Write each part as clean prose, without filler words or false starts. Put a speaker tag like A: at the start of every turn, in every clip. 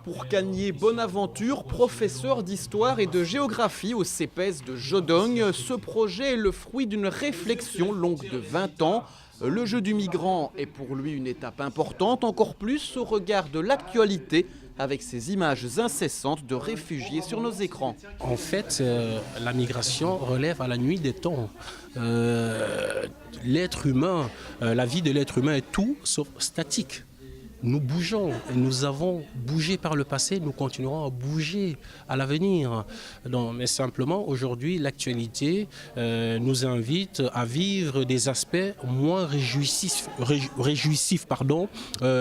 A: Pour Kanye Bonaventure, professeur d'histoire et de géographie au CEPES de Jodogne, ce projet est le fruit d'une réflexion longue de 20 ans. Le jeu du migrant est pour lui une étape importante, encore plus au regard de l'actualité, avec ces images incessantes de réfugiés sur nos écrans.
B: En fait, la migration relève à la nuit des temps. L'être humain, la vie de l'être humain est tout sauf statique. Nous bougeons et nous avons bougé par le passé, nous continuerons à bouger à l'avenir. Mais simplement, aujourd'hui, l'actualité nous invite à vivre des aspects moins réjouissifs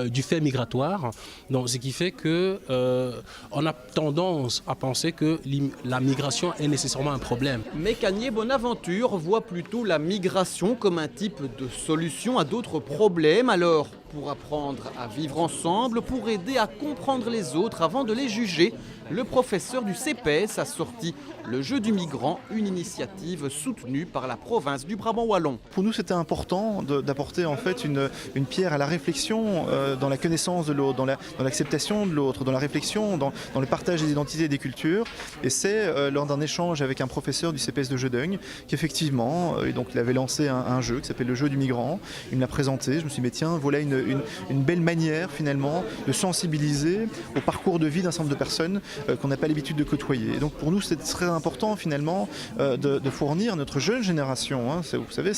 B: du fait migratoire. Donc, ce qui fait qu'on a tendance à penser que la migration est nécessairement un problème.
A: Mais Kanye Bonaventure voit plutôt la migration comme un type de solution à d'autres problèmes. Alors, pour apprendre à vivre ensemble, pour aider à comprendre les autres avant de les juger, le professeur du CEPES a sorti le jeu du migrant, une initiative soutenue par la province du Brabant wallon.
C: Pour nous, c'était important d'apporter en fait une pierre à la réflexion dans la connaissance de l'autre, dans l'acceptation de l'autre, dans la réflexion, dans le partage des identités et des cultures. Et c'est lors d'un échange avec un professeur du CEPES de Jodogne qu'effectivement, il avait lancé un jeu qui s'appelle le jeu du migrant. Il me l'a présenté, je me suis dit mais tiens, voilà une belle manière finalement de sensibiliser au parcours de vie d'un certain nombre de personnes qu'on n'a pas l'habitude de côtoyer. Et donc pour nous, c'est très important finalement de fournir notre jeune génération, vous savez,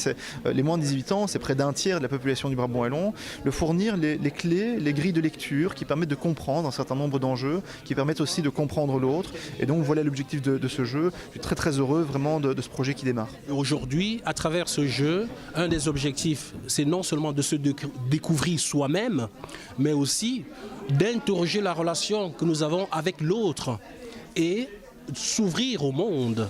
C: les moins de 18 ans, c'est près d'un tiers de la population du Brabant wallon, de fournir les clés, les grilles de lecture qui permettent de comprendre un certain nombre d'enjeux, qui permettent aussi de comprendre l'autre. Et donc voilà l'objectif de ce jeu. Je suis très très heureux vraiment de ce projet qui démarre.
B: Aujourd'hui, à travers ce jeu, un des objectifs, c'est non seulement de se découvrir soi-même, mais aussi d'interroger la relation que nous avons avec l'autre et s'ouvrir au monde.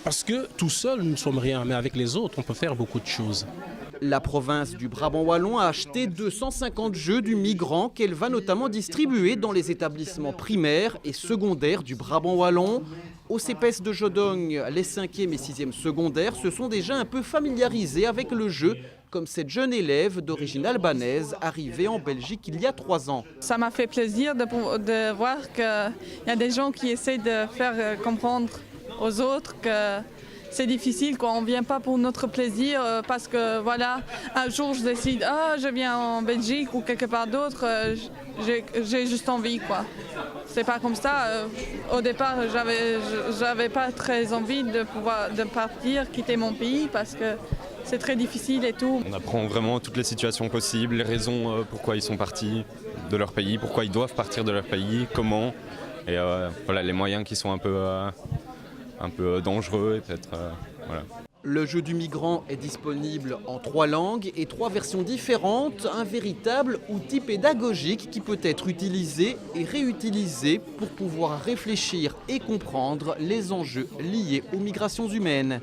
B: Parce que tout seul, nous ne sommes rien, mais avec les autres, on peut faire beaucoup de choses.
A: La province du Brabant wallon a acheté 250 jeux du migrant qu'elle va notamment distribuer dans les établissements primaires et secondaires du Brabant wallon. Au CEPES de Jodogne, les 5e et 6e secondaires se sont déjà un peu familiarisés avec le jeu, comme cette jeune élève d'origine albanaise arrivée en Belgique il y a 3 ans.
D: Ça m'a fait plaisir de voir qu'il y a des gens qui essaient de faire comprendre aux autres que c'est difficile quand on ne vient pas pour notre plaisir parce que voilà, un jour je décide, je viens en Belgique ou quelque part d'autre, j'ai juste envie quoi. C'est pas comme ça. Au départ, j'avais pas très envie de partir, quitter mon pays parce que c'est très difficile et tout.
E: On apprend vraiment toutes les situations possibles, les raisons pourquoi ils sont partis de leur pays, pourquoi ils doivent partir de leur pays, comment, et voilà les moyens qui sont un peu dangereux et peut-être voilà.
A: Le jeu du migrant est disponible en 3 langues et 3 versions différentes, un véritable outil pédagogique qui peut être utilisé et réutilisé pour pouvoir réfléchir et comprendre les enjeux liés aux migrations humaines.